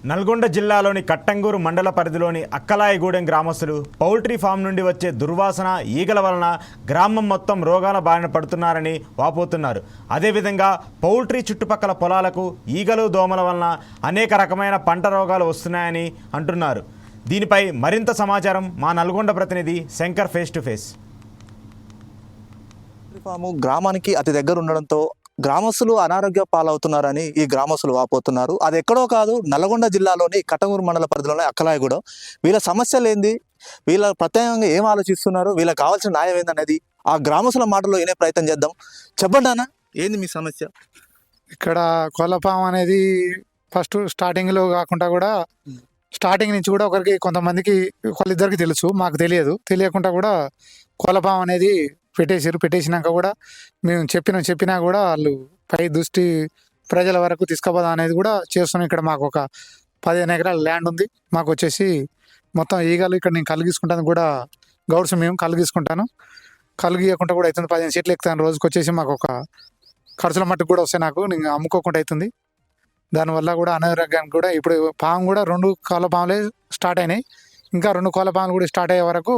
నల్గొండ జిల్లాలోని కట్టంగూరు మండల పరిధిలోని అక్కలాయగూడెం గ్రామస్తులు పౌల్ట్రీ ఫామ్ నుండి వచ్చే దుర్వాసన ఈగల వలన గ్రామం మొత్తం రోగాల బారిన పడుతున్నారని వాపోతున్నారు. అదేవిధంగా పౌల్ట్రీ చుట్టుపక్కల పొలాలకు ఈగలు దోమల వలన అనేక రకమైన పంట రోగాలు వస్తున్నాయని అంటున్నారు. దీనిపై మరింత సమాచారం మా నల్గొండ ప్రతినిధి శంకర్ ఫేస్ టు ఫేస్. గ్రామానికి అతి దగ్గర ఉండడంతో గ్రామస్తులు అనారోగ్య పాలవుతున్నారని ఈ గ్రామస్తులు వాపోతున్నారు. అది ఎక్కడో కాదు, నల్గొండ జిల్లాలోని కట్టంగూరు మండల పరిధిలోని అక్కలాయగూడెం. వీళ్ళ సమస్యలు ఏంది, వీళ్ళ ప్రత్యేకంగా ఏం ఆలోచిస్తున్నారు, వీళ్ళకి కావాల్సిన న్యాయం ఏందనేది ఆ గ్రామస్తుల మాటలో వినే ప్రయత్నం చేద్దాం. చెప్పండి అన్న, ఏంది మీ సమస్య? ఇక్కడ కోళ్ళపాము అనేది ఫస్ట్ స్టార్టింగ్లో కాకుండా కూడా స్టార్టింగ్ నుంచి కూడా కొంతమందికి వాళ్ళిద్దరికి తెలుసు, మాకు తెలియకుండా కూడా కోళ్ళపాము అనేది పెట్టేసినాక కూడా మేము చెప్పినా కూడా వాళ్ళు పై దృష్టి ప్రజల వరకు తీసుకుపోదా అనేది కూడా చేస్తున్నాం. ఇక్కడ మాకు ఒక 15 ఎకరాల ల్యాండ్ ఉంది. మాకు వచ్చేసి మొత్తం ఈగలు ఇక్కడ నేను కలిగిసుకుంటాను కూడా గౌడ్స్, మేము కలిగిసుకుంటాను. కలిగియకుండా కూడా అవుతుంది. 15 చెట్లు ఎక్కుతాను రోజుకి. వచ్చేసి మాకు ఒక ఖర్చుల మట్టుకు కూడా వస్తాయి. నాకు నేను అమ్ముకోకుండా అవుతుంది. దానివల్ల కూడా అనారోగ్యానికి కూడా ఇప్పుడు పాము కూడా 2 కోళ్ళపాములే స్టార్ట్ అయినాయి. ఇంకా 2 కోళ్ళపాములు కూడా స్టార్ట్ అయ్యే వరకు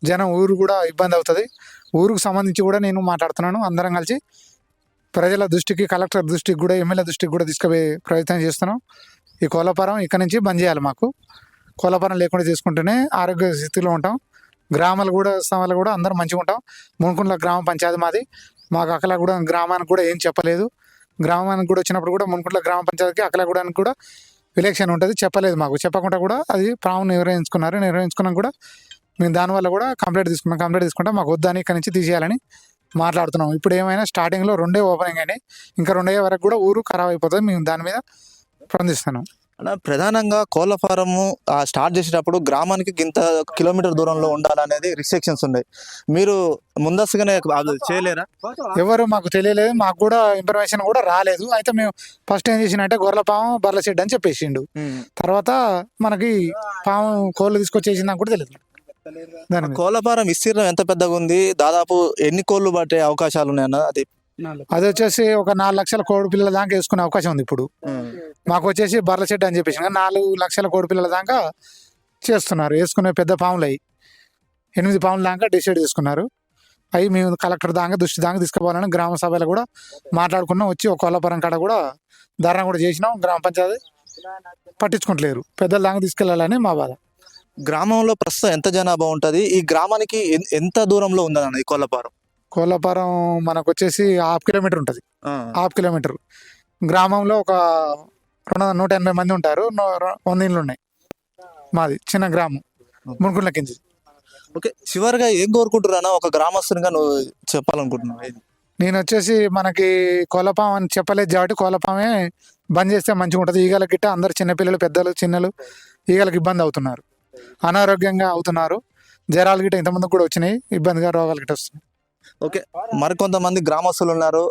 జనం ఊరు కూడా ఇబ్బంది అవుతుంది. ఊరుకు సంబంధించి కూడా నేను మాట్లాడుతున్నాను. అందరం కలిసి ప్రజల దృష్టికి, కలెక్టర్ దృష్టికి కూడా, ఎమ్మెల్యే దృష్టికి కూడా తీసుకుపోయే ప్రయత్నం చేస్తున్నాం. ఈ కోళ్ళపారం ఇక్కడ నుంచి బంద్ చేయాలి. మాకు కోళ్ళపారం లేకుండా చేసుకుంటేనే ఆరోగ్య స్థితిలో ఉంటాం. గ్రామాలు కూడా వల్ల కూడా అందరం మంచిగా ఉంటాం. మునుకుంట్ల గ్రామ పంచాయతీ మాది. మాకు అక్కలాగూడెం గ్రామానికి కూడా ఏం చెప్పలేదు. గ్రామానికి కూడా వచ్చినప్పుడు కూడా మునుకుంట్ల గ్రామ పంచాయతీకి అక్కలాగూడెంకి కూడా ఎలక్షన్ ఉంటుంది, చెప్పలేదు. మాకు చెప్పకుండా కూడా అది పాము నిర్వహించుకున్నాం కూడా మేము దానివల్ల కూడా కంప్లైంట్ తీసుకుంటే మాకు వద్దని ఇక్కడ నుంచి తీసేయాలని మాట్లాడుతున్నాం. ఇప్పుడు ఏమైనా స్టార్టింగ్లో 2 ఓపెనింగ్ అయినాయి, ఇంకా 2 అయ్యే వరకు కూడా ఊరు ఖరాబ్ అయిపోతుంది. మేము దాని మీద స్పందిస్తున్నాం. అలా ప్రధానంగా కోళ్ళ ఫారము స్టార్ట్ చేసేటప్పుడు గ్రామానికి ఇంత కిలోమీటర్ దూరంలో ఉండాలనేది రిస్ట్రిక్షన్స్ ఉన్నాయి. మీరు ముందస్తుగానే చేయలేరా? ఎవరు మాకు తెలియలేదు, మాకు కూడా ఇన్ఫర్మేషన్ కూడా రాలేదు. అయితే మేము ఫస్ట్ ఏం చేసినంటే గొర్రెల పాము బర్రెల షెడ్ అని చెప్పేసిండు. తర్వాత మనకి పాము కోళ్ళు తీసుకొచ్చేసింది నాకు కూడా తెలియదు. కోళ్ళ ఫారం విస్తీర్ణం ఎంత పెద్దగా ఉంది? దాదాపు ఎన్ని కోళ్ళు పట్టే అవకాశాలు ఉన్నాయన్న? అది వచ్చేసి ఒక 4 లక్షల కోడి పిల్లల దాకా వేసుకునే అవకాశం ఉంది. ఇప్పుడు మాకు వచ్చేసి బర్రెల షెడ్ అని చెప్పేసి 4 లక్షల కోడి పిల్లల దాకా చేస్తున్నారు. వేసుకునే పెద్ద పాములు అవి 8 పాముల దాకా డిసైడ్ చేసుకున్నారు. అవి మేము కలెక్టర్ దృష్టి దాకా తీసుకుపోవాలని గ్రామ సభలో కూడా మాట్లాడుకున్నాం. వచ్చి ఒక కోళ్ళపురం కాడ కూడా ధర్నా కూడా చేసినాం. గ్రామ పంచాయతీ పట్టించుకుంటలేరు. పెద్దల దాకా తీసుకెళ్లాలని మా బాధ. గ్రామంలో ప్రస్తుతం ఎంత జనాభా ఉంటుంది? ఈ గ్రామానికి ఎంత దూరంలో ఉందన్న ఈ కోళ్ళపారం మనకు వచ్చేసి 1/2 కిలోమీటర్ ఉంటుంది. 1/2 కిలోమీటర్. గ్రామంలో ఒక 180 మంది ఉంటారు. 100 ఇండ్లు ఉన్నాయి. మాది చిన్న గ్రామం, మునుకుంట్ల కింది. ఓకే, చివరిగా ఏం కోరుకుంటున్నా ఒక గ్రామస్తునిగా నువ్వు చెప్పాలనుకుంటున్నావు? నేను వచ్చేసి మనకి కోళ్ళపాం అని చెప్పలేదు కాబట్టి కోళ్ళపామే బంద్ చేస్తే మంచిగా ఉంటుంది. ఈగల గిట్ట అందరు చిన్నపిల్లలు, పెద్దలు, చిన్నలు ఈగలకు ఇబ్బంది అవుతున్నారు, అనారోగ్యంగా అవుతున్నారు. జ్వరాలు గిట్ట ఇంతమంది కూడా వచ్చినాయి, ఇబ్బందిగా రోగాలు గిట్ట వస్తున్నాయి. ఓకే, మరికొంతమంది గ్రామస్తులు ఉన్నారు,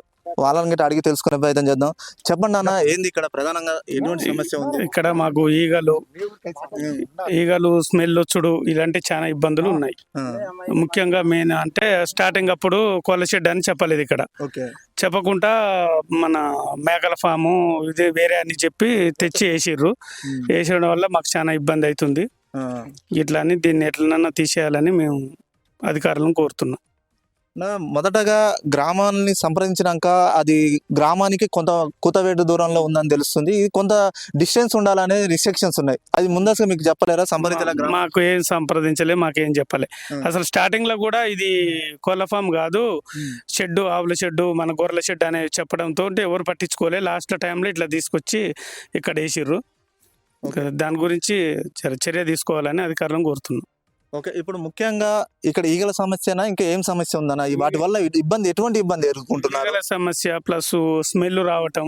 వాళ్ళని గిట్ట అడిగి తెలుసుకునే ప్రయత్నం చేద్దాం. చెప్పండి అన్న, ఏంది ఇక్కడ ప్రధానంగా ఎటువంటి సమస్య ఉంది? ఇక్కడ మాకు ఈగలు స్మెల్ వచ్చుడు ఇలాంటి చాలా ఇబ్బందులు ఉన్నాయి. ముఖ్యంగా మెయిన్ అంటే స్టార్టింగ్ అప్పుడు కోళ్ళ షెడ్ అని చెప్పలేదు. ఇక్కడ చెప్పకుండా మన మేకల ఫాము ఇది వేరే అని చెప్పి తెచ్చి వేసేయడం వల్ల మాకు చాలా ఇబ్బంది అవుతుంది. ఇట్లా అని దీన్ని ఎట్లనన్నా తీసేయాలని మేము అధికారులను కోరుతున్నాం. మొదటగా గ్రామాన్ని సంప్రదించినాక అది గ్రామానికి కొంత కూతవేటు దూరంలో ఉందని తెలుస్తుంది. ఇది కొంత డిస్టెన్స్ ఉండాలనే రిస్ట్రిక్షన్స్ ఉన్నాయి. అది ముందస్తుగా మీకు చెప్పలేరా? మాకు ఏం సంప్రదించలే, మాకేం చెప్పలే. అసలు స్టార్టింగ్ లో కూడా ఇది కోళ్ళ ఫామ్ కాదు, షెడ్, ఆవుల షెడ్, మన గొర్రెల షెడ్ అనేది చెప్పడంతో ఎవరు పట్టించుకోలే. లాస్ట్ టైంలో ఇట్లా తీసుకొచ్చి ఇక్కడ వేసిర్రు. దాని గురించి చర్య తీసుకోవాలని అధికారులను కోరుతున్నాం. ఓకే, ఇప్పుడు ముఖ్యంగా ఇక్కడ ఈగల సమస్యనా ఇంకా ఏం సమస్య ఉందన్న? వాటి వల్ల ఎటువంటి ఇబ్బంది ఎదుర్కొంటున్నారు? ఈగల సమస్య ప్లస్ స్మెల్ రావటం,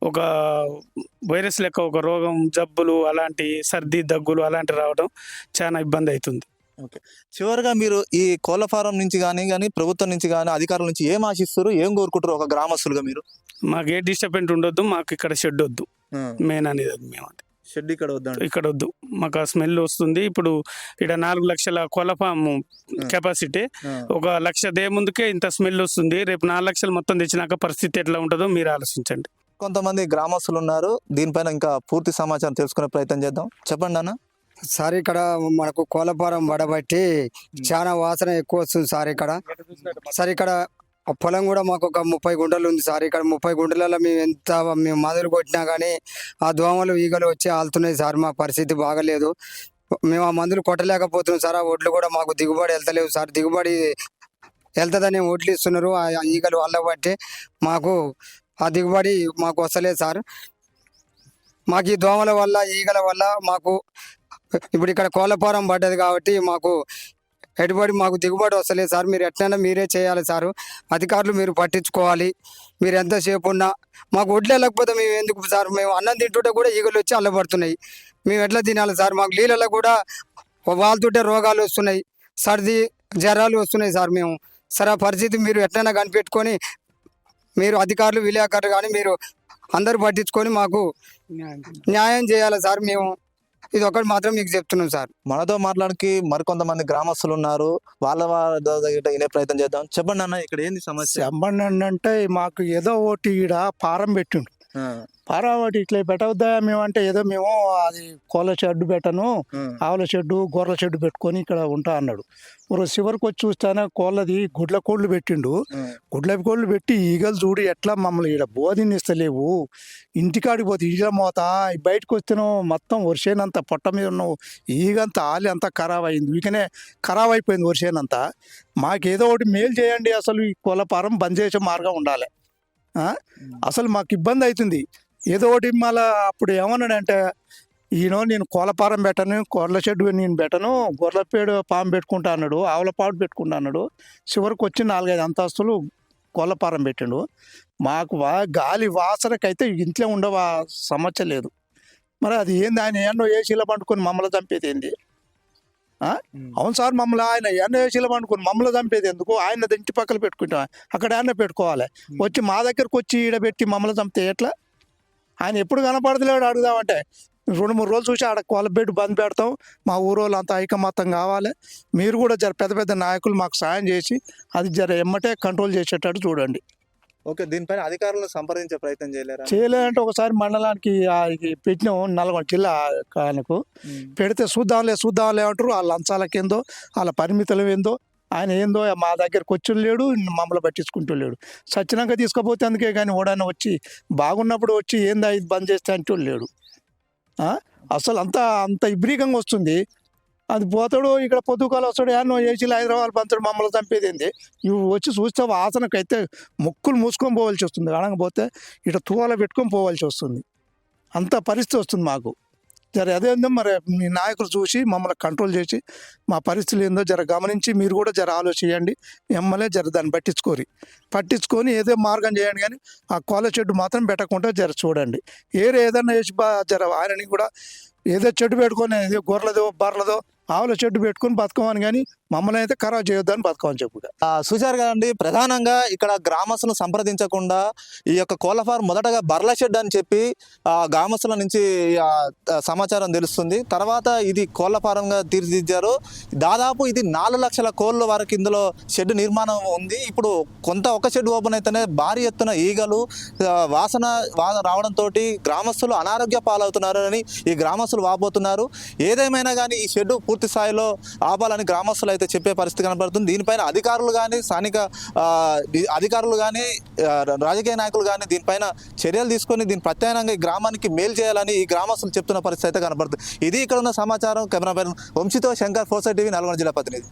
ఒక వైరస్ లెక్క ఒక రోగం, జబ్బులు, అలాంటి సర్ది, దగ్గులు అలాంటి రావడం చాలా ఇబ్బంది అవుతుంది. ఓకే, చివరిగా మీరు ఈ కోళ్ళ ఫారం నుంచి కానీ ప్రభుత్వం నుంచి కానీ అధికారుల నుంచి ఏం ఆశిస్తారు, ఏం కోరుకుంటారు ఒక గ్రామస్తులుగా మీరు? మాకు ఏ డిస్టర్బెంట్ ఉండొద్దు, మాకు ఇక్కడ షెడ్ వద్దు. మెయిన్ అనేది మేము షెడ్ ఇక్కడ వద్దు, మాకు ఆ స్మెల్ వస్తుంది. ఇప్పుడు ఇక్కడ 4 లక్షల కోళ్ళపాము కెపాసిటీ, 1 లక్ష దే ముందుకే ఇంత స్మెల్ వస్తుంది. రేపు 4 లక్షలు మొత్తం తెచ్చినాక పరిస్థితి ఎట్లా ఉంటుందో మీరు ఆలోచించండి. కొంతమంది గ్రామస్తులు ఉన్నారు, దీనిపైన ఇంకా పూర్తి సమాచారం తెలుసుకునే ప్రయత్నం చేద్దాం. చెప్పండి అన్న. సార్ ఇక్కడ మనకు కోళ్ళపారం పడబట్టి చాలా వాసన ఎక్కువ వస్తుంది సార్ ఇక్కడ. సార్ ఇక్కడ ఆ పొలం కూడా మాకు ఒక 30 గుంటలు ఉంది సార్. ఇక్కడ 30 గుంటలలో మేము మందులు కొట్టినా కానీ ఆ దోమలు ఈగలు వచ్చి ఆలుతున్నాయి సార్. మా పరిస్థితి బాగలేదు. మేము ఆ మందులు కొట్టలేకపోతున్నాం సార్. ఆ ఒడ్లు కూడా మాకు దిగుబడి వెళ్తలేవు సార్. దిగుబడి వెళ్తుందని ఒడ్లు ఇస్తున్నారు. ఆ ఈగలు అల్లబట్టి మాకు ఆ దిగుబడి మాకు వస్తలేదు సార్. మాకు ఈ దోమల వల్ల ఈగల వల్ల మాకు ఇప్పుడు ఇక్కడ కోళ్ళపారం పడ్డది కాబట్టి మాకు ఎటుబడి మాకు దిగుబడి వస్తలేదు సార్. మీరు ఎట్లయినా మీరే చేయాలి సార్. అధికారులు మీరు పట్టించుకోవాలి. మీరు ఎంతసేపు ఉన్నా మాకు ఒడ్లు వెళ్ళకపోతే మేము ఎందుకు సార్? మేము అన్నం తింటుంటే కూడా ఈగలు వచ్చి అల్లబడుతున్నాయి. మేము ఎట్లా తినాలి సార్? మాకు నీళ్ళలో కూడా వాళ్తుంటే రోగాలు వస్తున్నాయి, సర్ది జ్వరాలు వస్తున్నాయి సార్. మేము సార్ ఆ పరిస్థితి మీరు ఎట్లయినా కనిపెట్టుకొని మీరు అధికారులు విలేకరులు కానీ మీరు అందరూ పట్టించుకొని మాకు న్యాయం చేయాలి సార్. మేము ఇది ఒకటి మాత్రం మీకు చెప్తున్నాం సార్. మనతో మాట్లాడానికి మరికొంతమంది గ్రామస్తులు ఉన్నారు, వాళ్ళ దగ్గర వినే ప్రయత్నం చేద్దాం. చెప్పండి అన్న, ఇక్కడ ఏంది సమస్య? చెప్పండి అంటే మాకు ఏదో ఒకటి ఈడ పారం పెట్టిండు. పారం ఒకటి ఇట్లా పెట్టవద్దా మేము అంటే ఏదో మేము అది కోళ్ళ షెడ్డు పెట్టను, ఆవుల షెడ్డు గొర్రెల షెడ్డు పెట్టుకొని ఇక్కడ ఉంటా అన్నాడు. చివరికి వచ్చి చూస్తానే కోళ్ళది గుడ్ల కోళ్ళు పెట్టిండు. గుడ్ల కోళ్ళు పెట్టి ఈగలు చూడు ఎట్లా మమ్మల్ని ఇక్కడ బోధినిస్తలేవు. ఇంటికాడికి పోతే ఈగల మోత బయటకు వస్తేనో మొత్తం వర్షేనంతా పొట్ట మీద ఉన్నావు ఈగంతా ఆలి అంతా ఖరాబ్ అయింది. వీకనే ఖరాబ్ అయిపోయింది వర్షేనంతా. మాకేదో ఒకటి మేలు చేయండి. అసలు ఈ కోళ్ళ పారం బంద్ చేసే మార్గం ఉండాలి. అసలు మాకు ఇబ్బంది అవుతుంది. ఏదో ఒకటి మళ్ళా అప్పుడు ఏమన్నాడంటే నేను కోళ్ళపారం పెట్టను, కోళ్ళ షెడ్ నేను పెట్టను, గొర్రెపేడు పాము పెట్టుకుంటా అన్నాడు, ఆవుల పాడు పెట్టుకుంటా అన్నాడు. చివరికి వచ్చి 4-5 అంతస్తులు కోళ్ళపారం పెట్టిండు. మాకు గాలి వాసనకైతే ఇంట్లో ఉండవ సమస్య లేదు. మరి అది ఏంది? ఆయన ఎన్నో ఏసీలో పండుకొని మమ్మల్ని చంపేది ఏంది? అవును సార్, మమ్మల్ని ఆయన ఎన్నో ఏసీలో పండుకొని మమ్మల్ని చంపేది ఎందుకు? ఆయన ఇంటి పక్కన పెట్టుకుంటాం, అక్కడ ఆయన పెట్టుకోవాలి. వచ్చి మా దగ్గరకు వచ్చి ఈడ పెట్టి మమ్మల్ని చంపితే ఎట్లా? ఆయన ఎప్పుడు కనపడతలేడు అడుగుదామంటే 2-3 రోజులు చూసి ఆడ కోళ్ళ బెడ్ బంద్ పెడతాం. మా ఊరోళ్ళు అంతా ఐకమత్యం కావాలి. మీరు కూడా పెద్ద పెద్ద నాయకులు మాకు సాయం చేసి అది ఎమ్మటే కంట్రోల్ చేసేటట్టు చూడండి. ఓకే, దీనిపైన అధికారులను సంప్రదించే ప్రయత్నం చేయలేరా? చేయలేదంటే ఒకసారి మండలానికి పెట్టినాం, నల్గొండ జిల్లా కానుకు పెడితే చూద్దాంలే అంటారు. వాళ్ళ లంచాలకు ఏందో వాళ్ళ పరిమితులు ఏందో, ఆయన ఏందో మా దగ్గరకు వచ్చి లేడు, మమ్మల్ని పట్టించుకుంటూ లేడు. సచ్చినాక తీసుకుపోతే అందుకే కానీ ఓడైనా వచ్చి బాగున్నప్పుడు వచ్చి ఏందా ఇది బంద్ చేస్తే అంటూ లేడు. అసలు అంత ఇబ్రీకంగా వస్తుంది. అది పోతాడు ఇక్కడ పొద్దుకాలు వస్తాడు, యాన్నో ఏసీలు హైదరాబాద్ పంతాడు, మమ్మల్ని చంపేది ఏంది? ఇవి వచ్చి చూస్తే వాసనకైతే ముక్కులు మూసుకొని పోవాల్సి వస్తుంది. అనకపోతే ఇట్లా తువాల పెట్టుకొని పోవాల్సి వస్తుంది. అంత పరిస్థితి వస్తుంది మాకు. అదేందో మరి మీ నాయకులు చూసి మమ్మల్ని కంట్రోల్ చేసి మా పరిస్థితులు ఏందో గమనించి మీరు కూడా ఆలోచించండి. ఎమ్మెల్యే దాన్ని పట్టించుకొని ఏదో మార్గం చేయండి. కానీ ఆ కోళ్ళ చెట్టు మాత్రం పెట్టకుండా చూడండి. ఏదన్నా వేసి ఆయనని కూడా ఏదో చెట్టు పెట్టుకొని ఏదో గొర్రెలదో బర్రెలదో ఆవుల చెట్టు పెట్టుకొని బతకమని, కానీ మమ్మల్ని అయితే ఖరాబ్ చేయొద్దని బతకమని చెప్పుగా. చూశారు కదండి, ప్రధానంగా ఇక్కడ గ్రామస్తులను సంప్రదించకుండా ఈ యొక్క కోళ్ళ ఫారం మొదటగా బర్ల షెడ్ అని చెప్పి గ్రామస్తుల నుంచి సమాచారం తెలుస్తుంది. తర్వాత ఇది కోళ్ళ ఫారంగా తీర్చిదిద్దారు. దాదాపు ఇది 4 లక్షల కోళ్ళ వరకు ఇందులో షెడ్ నిర్మాణం ఉంది. ఇప్పుడు ఒక షెడ్ ఓపెన్ అయితేనే భారీ ఎత్తున ఈగలు వాసన రావడంతో గ్రామస్తులు అనారోగ్య పాలవుతున్నారు అని ఈ గ్రామస్తులు వాపోతున్నారు. ఏదేమైనా కానీ ఈ షెడ్ పూర్తి స్థాయిలో ఆపాలని గ్రామస్తులు అయితే చెప్పే పరిస్థితి కనబడుతుంది. దీనిపైన అధికారులు కానీ స్థానిక అధికారులు కానీ రాజకీయ నాయకులు కానీ దీనిపైన చర్యలు తీసుకొని దీని ప్రత్యామ్నాయంగా ఈ గ్రామానికి మేలు చేయాలని ఈ గ్రామస్తులు చెప్తున్న పరిస్థితి అయితే కనబడుతుంది. ఇది ఇక్కడ ఉన్న సమాచారం. కెమెరామెన్ వంశీతో శంకర్, 4 టీవీ, నల్గొండ జిల్లా ప్రతినిధి.